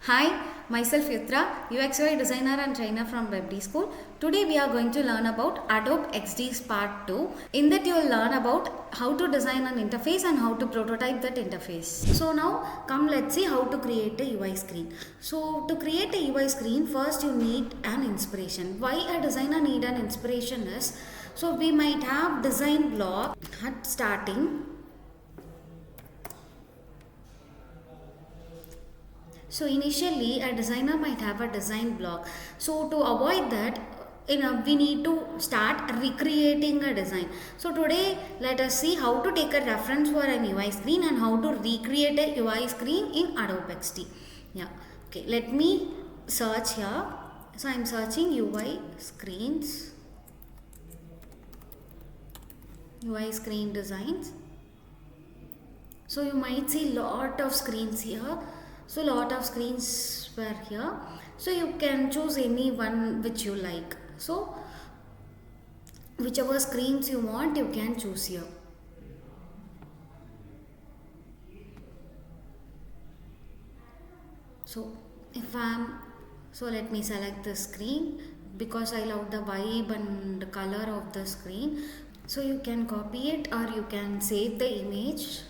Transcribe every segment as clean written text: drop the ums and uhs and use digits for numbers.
Hi, myself Yuthra, UX/UI designer and trainer from WebD School. Today we are going to learn about Adobe XD's part 2. In that you will learn about how to design an interface and how to prototype that interface. So now come let's see how to create a UI screen. So to create a UI screen, first you need an inspiration. Why a designer need an inspiration is, so we might have design block at starting. So initially a designer might have a design block. So to avoid that, we need to start recreating a design. So today let us see how to take a reference for an UI screen and how to recreate a UI screen in Adobe XD. Yeah. Okay. Let me search here. So I am searching UI screens, UI screen designs. So you might see lot of screens here. So lot of screens were here. So you can choose any one which you like. So whichever screens you want, you can choose here. So so let me select the screen because I love the vibe and the color of the screen. So you can copy it or you can save the image.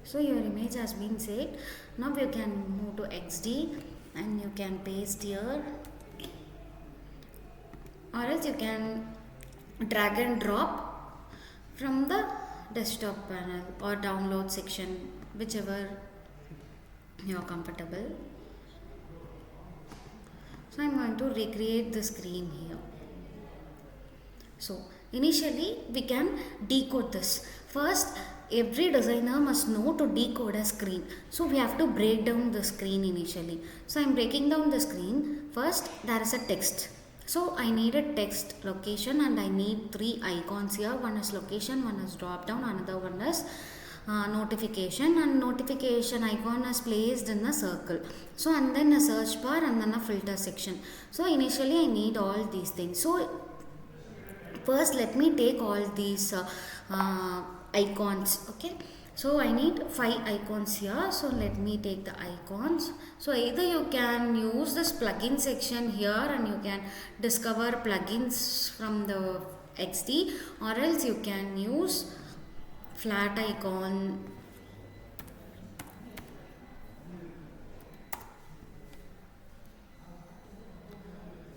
So your image has been saved. Now you can move to XD and you can paste here, or else you can drag and drop from the desktop panel or download section, whichever you are comfortable. So I am going to recreate the screen here. So initially we can decode this. First, every designer must know to decode a screen. So we have to break down the screen initially. So I am breaking down the screen. First there is a text. So I need a text location and I need three icons here. One is location, one is drop down, another one is notification, and notification icon is placed in a circle. So and then a search bar and then a filter section. So initially I need all these things. So first let me take all these icons. Okay, so I need 5 icons here. So let me take the icons. So either you can use this plugin section here and you can discover plugins from the XD, or else you can use flat icon.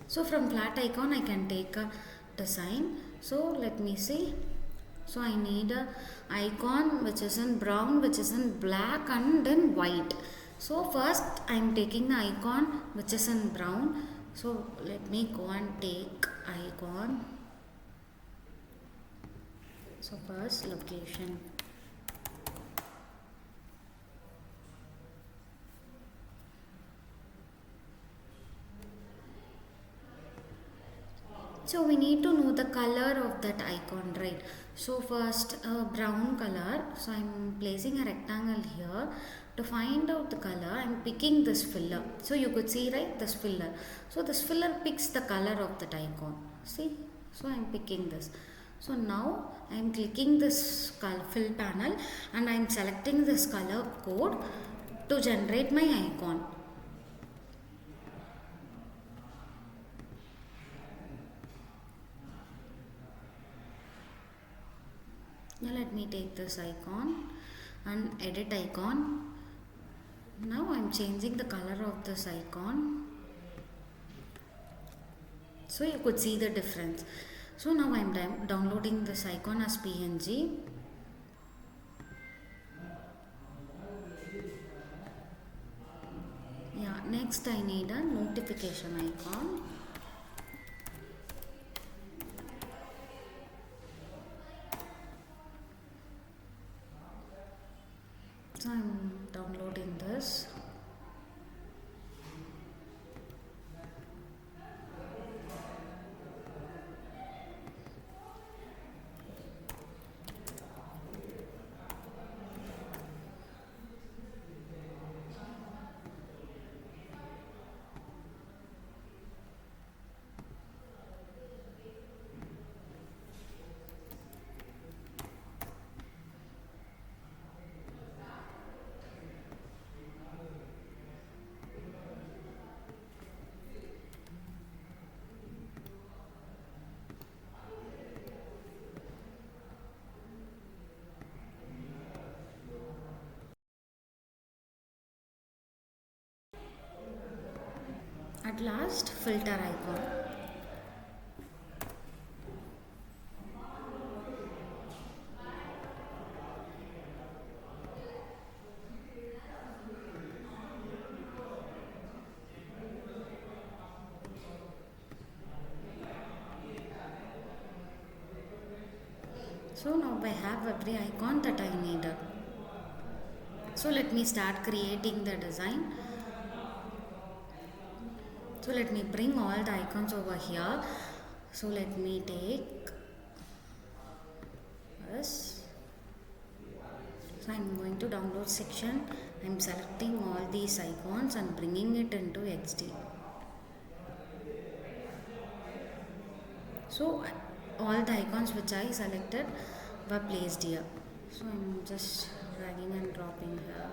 So from flat icon I can take a design. So let me see. So I need a icon which is in brown, which is in black and then white. So first I am taking the icon which is in brown. So let me go and take icon. So first location. So we need to know the color of that icon, right? So first brown color. So I'm placing a rectangle here. To find out the color, I'm picking this filler. So you could see, right, this filler. So this filler picks the color of that icon. See? So I'm picking this. So now I'm clicking this fill panel and I'm selecting this color code to generate my icon. Now let me take this icon and edit icon. Now I am changing the color of this icon. So you could see the difference. So now I am downloading this icon as PNG. Yeah, next I need a notification icon. So I am downloading this. at last filter icon. So now I have every icon that I needed. So let me start creating the design. So let me bring all the icons over here. So let me take this. So I'm going to download section. I'm selecting all these icons and bringing it into XD. So all the icons which I selected were placed here. So I'm just dragging and dropping here.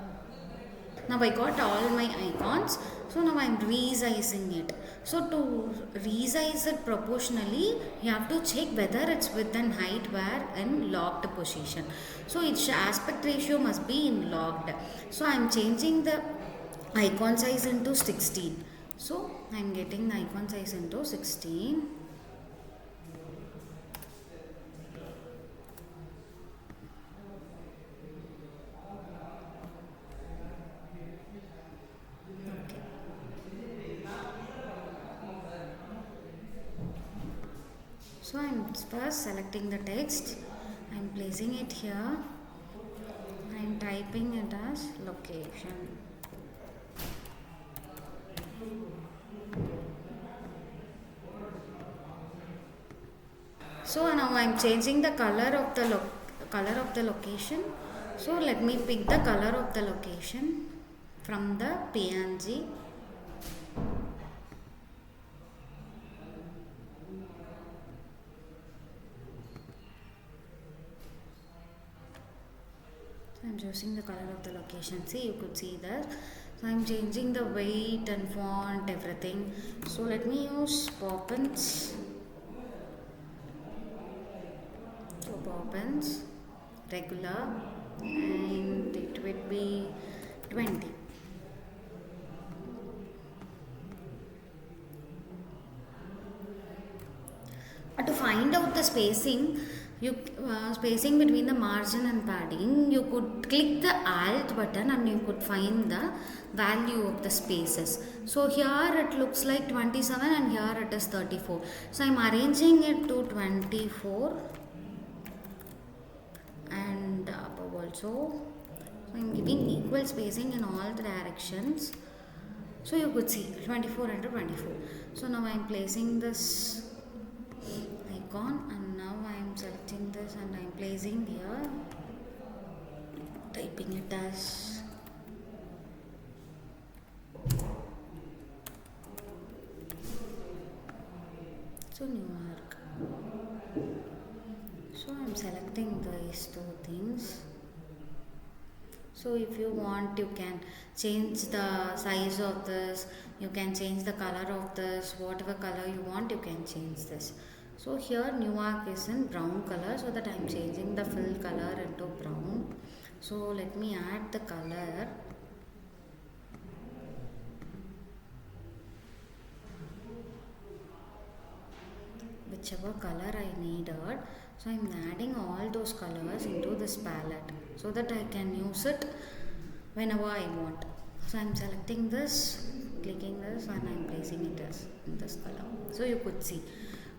Now I got all my icons. So now I'm resizing it. So to resize it proportionally, you have to check whether its width and height were in locked position. So its aspect ratio must be in locked. So I'm changing the icon size into 16. So I'm getting the icon size into 16. So I'm first selecting the text, I'm placing it here, I'm typing it as location. So now I'm changing the color of the location. So let me pick the color of the location from the PNG. I'm choosing the color of the location. See, you could see that. So I'm changing the weight and font, everything. So let me use Poppins. So Poppins, regular, and it would be 20. To find out the spacing, spacing between the margin and padding, you could click the Alt button and you could find the value of the spaces. So here it looks like 27 and here it is 34. So I'm arranging it to 24 and above also. So I'm giving equal spacing in all the directions. So you could see 24 into 24. So now I'm placing this icon and now I am selecting this and I am placing here, typing it as New York. So I am selecting these two things. So if you want, you can change the size of this, you can change the color of this, whatever color you want, you can change this. So here Newark is in brown color, so that I am changing the fill color into brown. So let me add the color. Whichever color I needed. So I am adding all those colors into this palette so that I can use it whenever I want. So I am selecting this, clicking this and I am placing it as in this color. So you could see.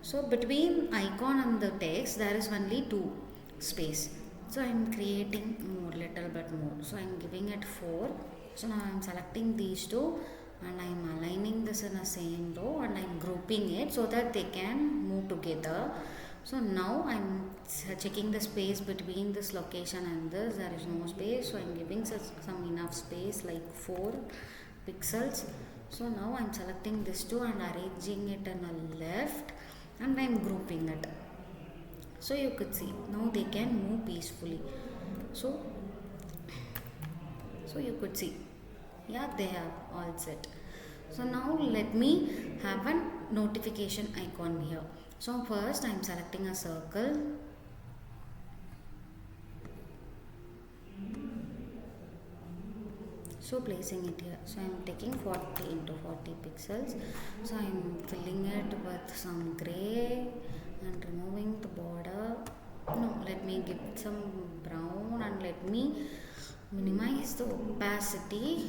So between icon and the text there is only 2 space. So I am creating more, little bit more. So I am giving it 4. So now I am selecting these two and I am aligning this in the same row and I am grouping it so that they can move together. So now I am checking the space between this location and this. There is no space, so I am giving some enough space like 4 pixels. So now I am selecting this two and arranging it in the left and I am grouping it. So you could see now they can move peacefully. So you could see, yeah, they have all set. So now let me have a notification icon here. So first I am selecting a circle. So placing it here, so I'm taking 40 into 40 pixels, so I'm filling it with some gray and removing the border. No, let me give it some brown and let me minimize the opacity.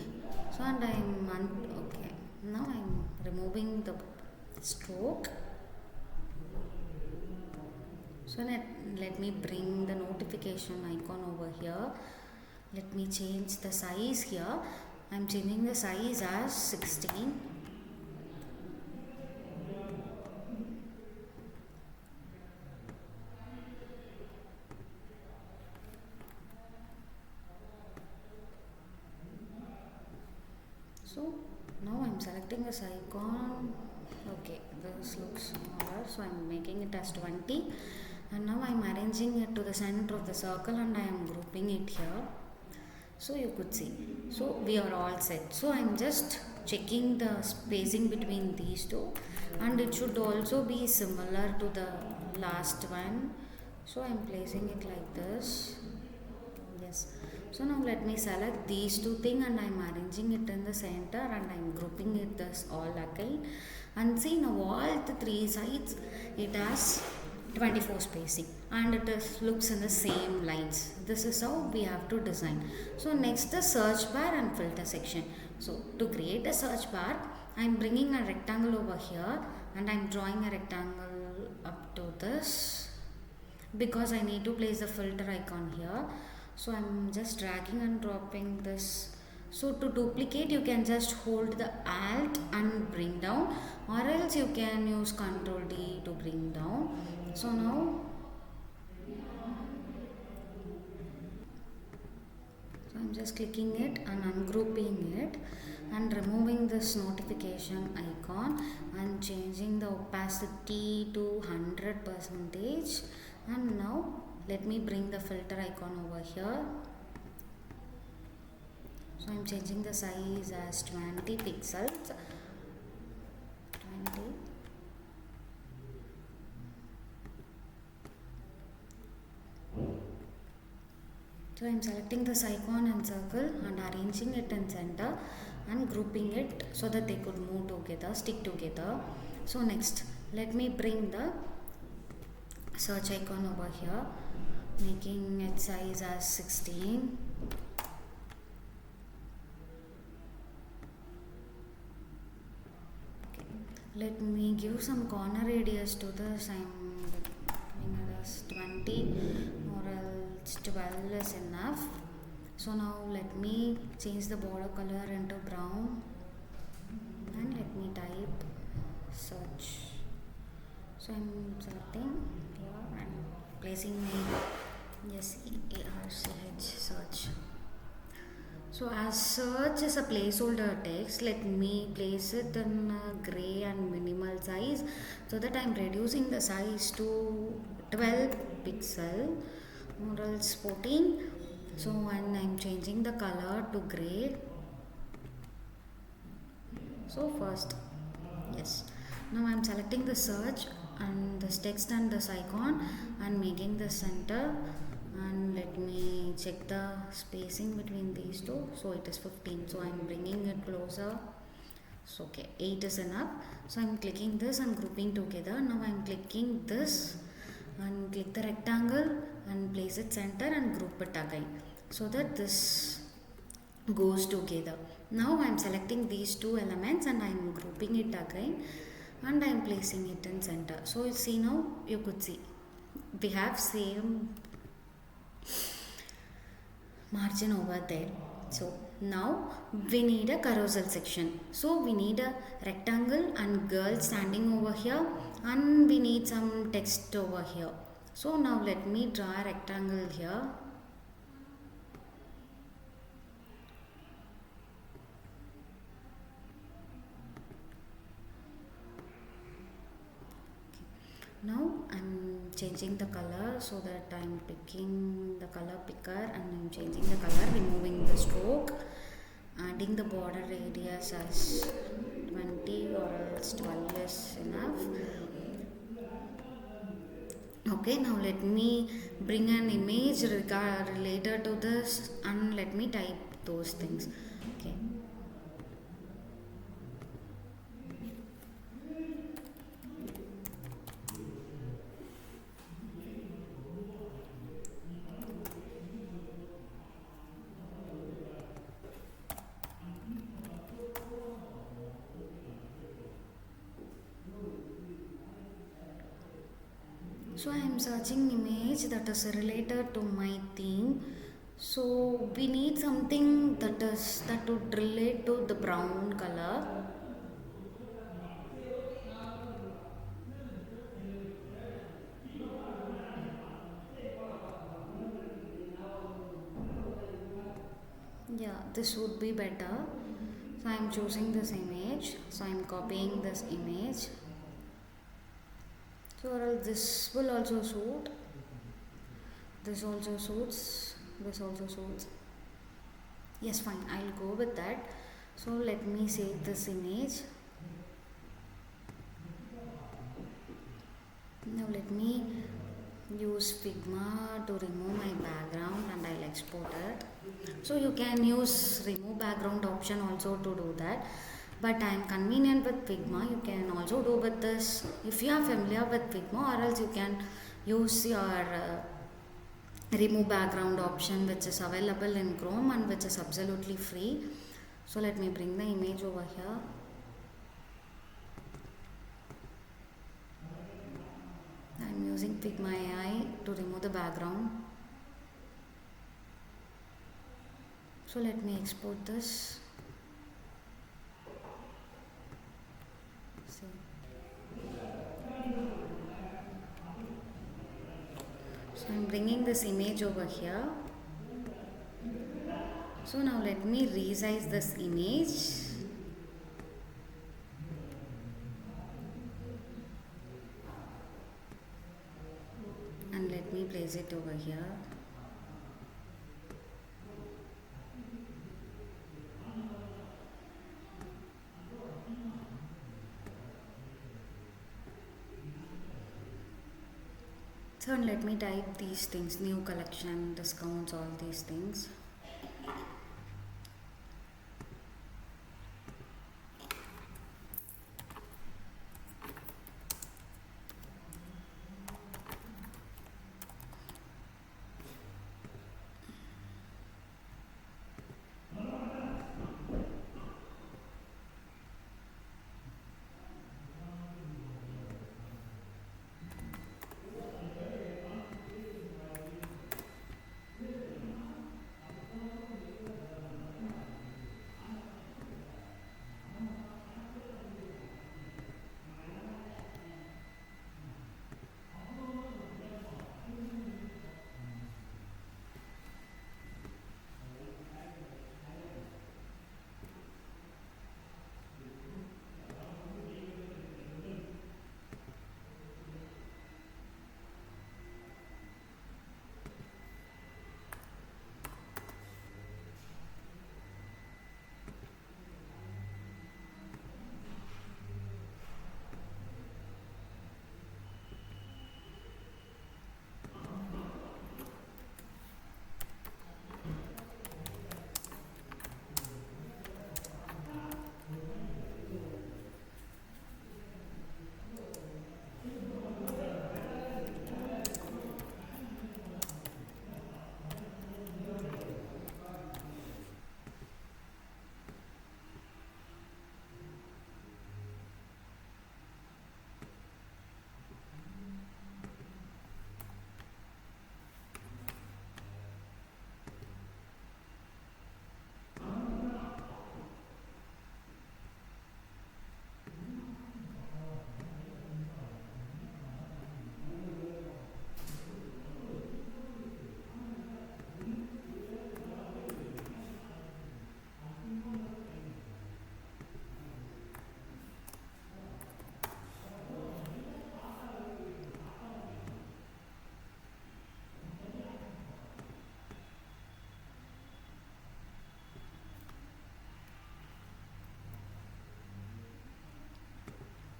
So and okay, now I'm removing the stroke. So let me bring the notification icon over here. Let me change the size here. I'm changing the size as 16. So now I'm selecting this icon. Okay, this looks smaller, so I'm making it as 20. And now I'm arranging it to the center of the circle and I am grouping it here. So you could see, so we are all set. So I'm just checking the spacing between these two, and it should also be similar to the last one. So I'm placing it like this. Yes. So now let me select these two things and I'm arranging it in the center and I'm grouping it this all again. And see, now all the three sides it has 24 spacing and looks in the same lines. This is how we have to design. So next, the search bar and filter section. So to create a search bar, I'm bringing a rectangle over here and I'm drawing a rectangle up to this because I need to place the filter icon here. So I'm just dragging and dropping this. So to duplicate, you can just hold the Alt and bring down, or else you can use Ctrl D to bring down. So now, so I'm just clicking it and ungrouping it and removing this notification icon and changing the opacity to 100%. And now let me bring the filter icon over here. So I'm changing the size as 20 pixels. 20. So I'm selecting this icon and circle and arranging it in center and grouping it so that they could move together, stick together. So next, let me bring the search icon over here, making its size as 16. Okay. Let me give some corner radius to this. I'm giving it as 20 or else 12 is enough. So now let me change the border color into brown and let me type search. So I'm selecting here and placing my SEARCH search. So as search is a placeholder text, let me place it in gray and minimal size so that I'm reducing the size to 12 pixel or else 14. So and I'm changing the color to gray. So first, yes, now I'm selecting the search and this text and this icon and making the center, and let me check the spacing between these two. So it is 15, so I'm bringing it closer. So okay, 8 is enough. So I'm clicking this and grouping together. Now I'm clicking this and click the rectangle and place it center and group it again so that this goes together. Now I'm selecting these two elements and I'm grouping it again and I'm placing it in center. So you see, now you could see we have same margin over there. So now we need a carousel section. So we need a rectangle and girl standing over here and we need some text over here. So now let me draw a rectangle here. Now I'm changing the color so that I'm picking the color picker and I'm changing the color, removing the stroke, adding the border radius as 20 or else 12 is enough. Okay, now let me bring an image related to this and let me type those things. Okay. So I am searching image that is related to my theme. So we need something that would relate to the brown color. Yeah, this would be better. So I am choosing this image. So I am copying this image. So this will also suit. This also suits. This also suits. Yes, fine. I'll go with that. So let me save this image. Now let me use Figma to remove my background and I'll export it. So you can use remove background option also to do that. But I am convenient with Figma. You can also do with this. If you are familiar with Figma, or else you can use your remove background option, which is available in Chrome and which is absolutely free. So let me bring the image over here. I'm using Figma AI to remove the background. So let me export this. So I'm bringing this image over here. So now let me resize this image. And let me place it over here. So let me type these things, new collection, discounts, all these things.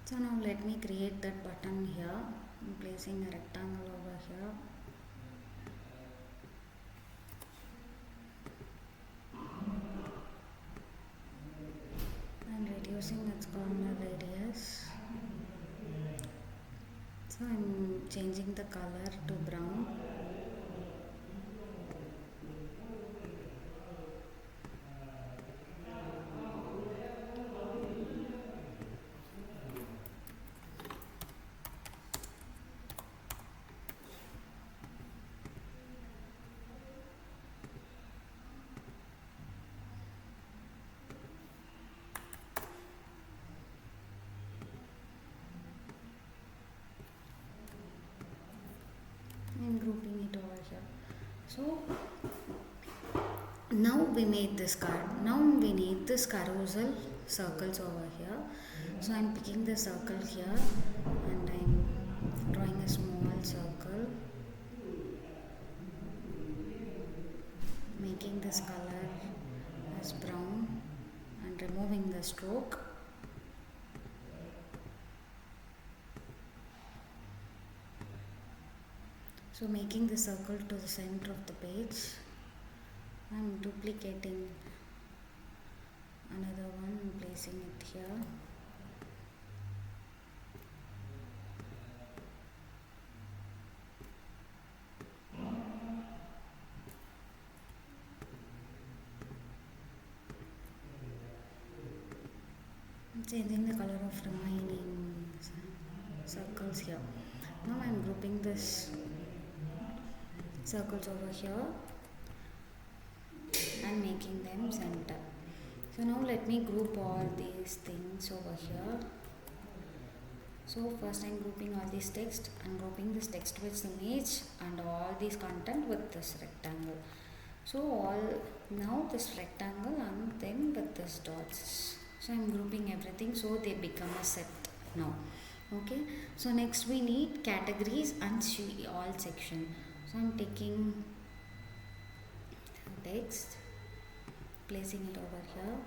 So now let me create that button here. I'm placing a rectangle over here. corner radius. So I'm changing the color to brown. I'm grouping it over here. So now we made this card. Now we need this carousel circles over here. So I'm picking the circle here and I'm drawing a small circle, making this color as brown and removing the stroke. So making the circle to the center of the page, I'm duplicating another one and placing it here. I'm changing the color of remaining circles here. Now I'm grouping this circles over here and making them center. So now let me group all these things over here. So first I'm grouping all this text and grouping this text with image and all this content with this rectangle. So all now this rectangle and then with this dots. So I'm grouping everything so they become a set now. Okay, so next we need categories and see all section. So I'm taking text, placing it over here.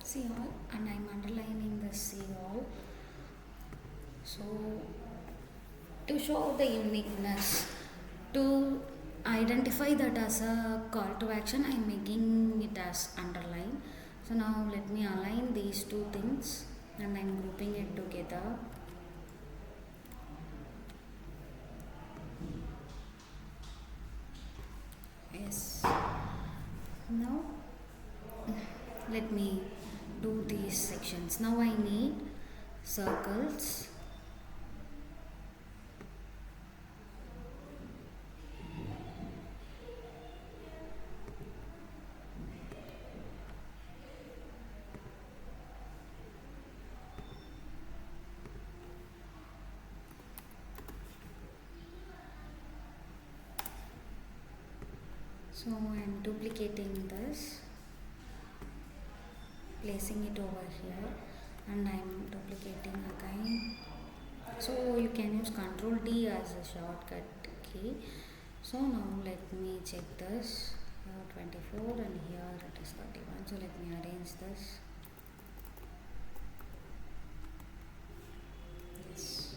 See all, and I'm underlining the see all. So to show the uniqueness, to identify that as a call to action, I'm making it as underline. So now let me align these two things and I'm grouping it together. Yes. Now let me do these sections. Now I need circles. So I am duplicating this, placing it over here, and I am duplicating again. So you can use Ctrl D as a shortcut key. So now let me check this. 24 and here it is 31. So let me arrange this. Yes.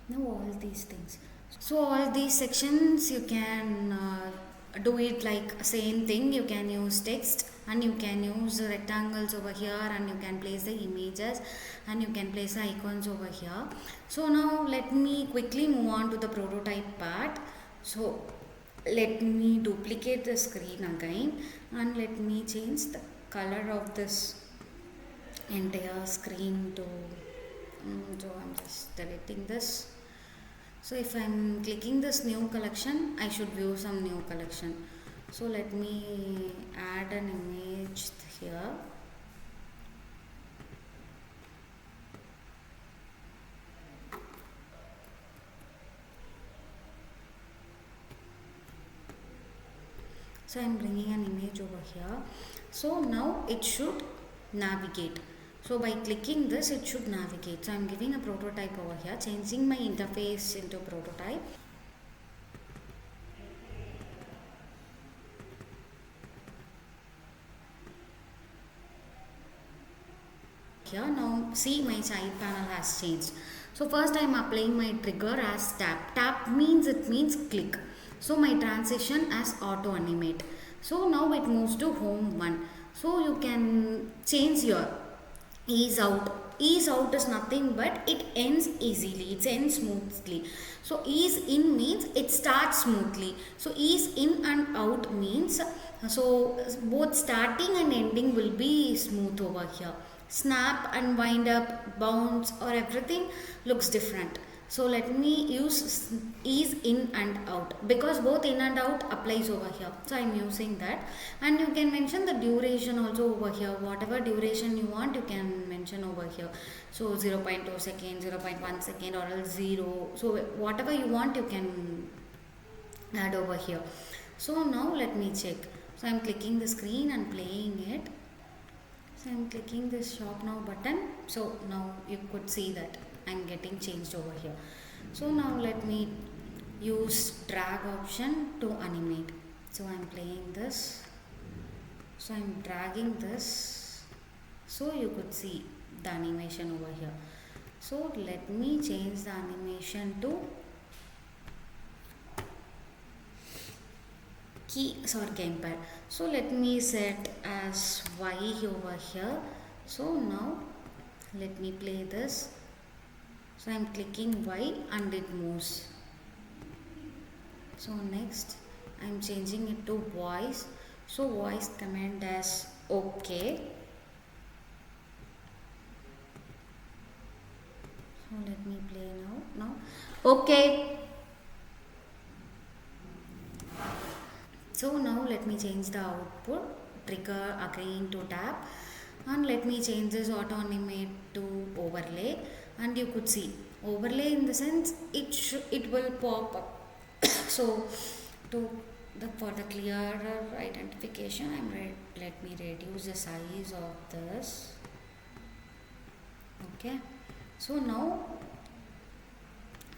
Now all these things. So all these sections you can do it like same thing. You can use text and you can use the rectangles over here, and you can place the images, and you can place the icons over here. So now let me quickly move on to the prototype part. So let me duplicate the screen again, and let me change the color of this entire screen to so I'm just deleting this. So if I'm clicking this new collection, I should view some new collection. So let me add an image here. So I'm bringing an image over here. So now it should navigate. So by clicking this, it should navigate. So I'm giving a prototype over here, changing my interface into prototype. Here now see my side panel has changed. So first I am applying my trigger as tap. Tap means it means click. So my transition as auto animate. So now it moves to home 1. So you can change your ease out. Ease out is nothing but it ends easily, it ends smoothly. So ease in means it starts smoothly. So ease in and out means so both starting and ending will be smooth over here. Snap and wind up, bounce or everything looks different. So let me use ease in and out because both in and out applies over here. So I'm using that, and you can mention the duration also over here. Whatever duration you want, you can mention over here. So 0.2 second, 0.1 second, or else 0. So whatever you want, you can add over here. So now let me check. So I'm clicking the screen and playing it. So I'm clicking this shop now button. So now you could see that I'm getting changed over here. So now let me use drag option to animate. So I'm playing this. So I'm dragging this. So you could see the animation over here. So let me change the animation to keys or gamepad. So let me set as Y over here. So now let me play this. So I'm clicking Y and it moves. So next I'm changing it to voice. So voice command as OK. So let me play now. OK. So now let me change the output. Trigger again to tap, and let me change this auto animate to overlay, and you could see overlay in the sense it will pop up. So for the clearer identification, let me reduce the size of this. Okay, so now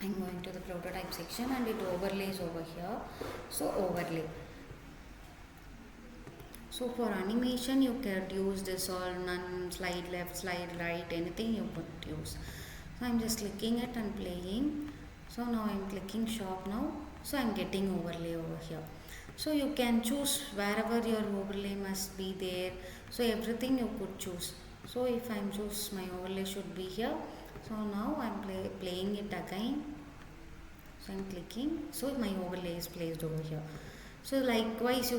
I'm going to the prototype section and it overlays over here. So overlay. So for animation you could use this or none, slide left, slide right, anything you could use. So I'm just clicking it and playing. So now I'm clicking shop now. So I'm getting overlay over here. So you can choose wherever your overlay must be there. So everything you could choose. So if I'm choose my overlay should be here. So now I'm playing it again. So I'm clicking. So my overlay is placed over here. So likewise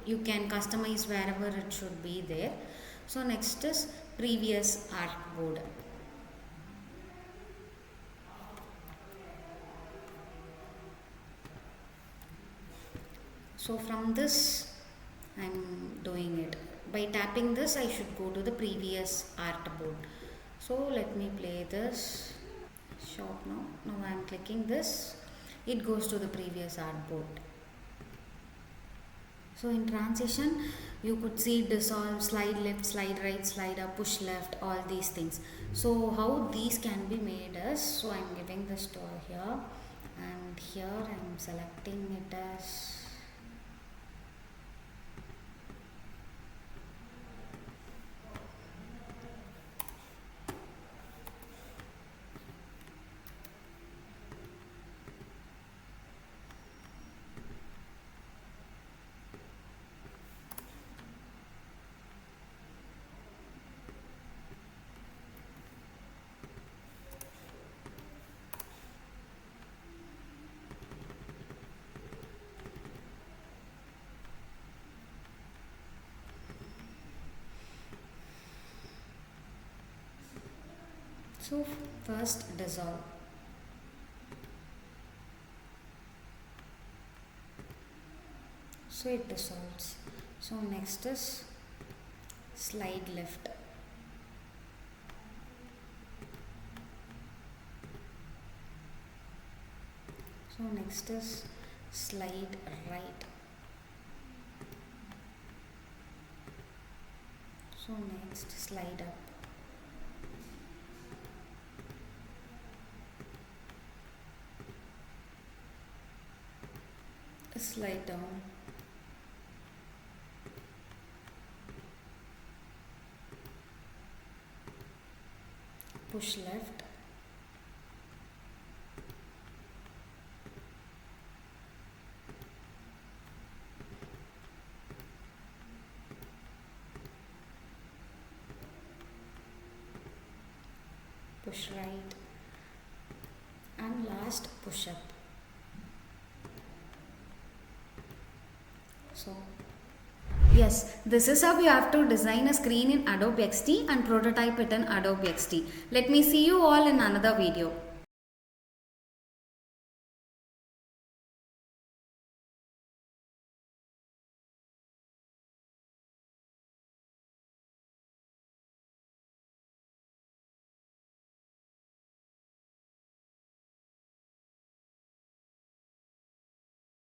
you can customize wherever it should be there. So next is previous artboard. So from this I'm doing it. By tapping this I should go to the previous artboard. So let me play this shop now. Now I'm clicking this. It goes to the previous artboard. So in transition, you could see dissolve, slide left, slide right, slide up, push left, all these things. So how these can be made is, so I'm giving the store here, and here I'm selecting it as So first dissolve. So it dissolves. So next is slide left. So next is slide right. So next slide up. Slide down. Push left. Push right. And last push up. So yes, this is how you have to design a screen in Adobe XD and prototype it in Adobe XD. Let me see you all in another video.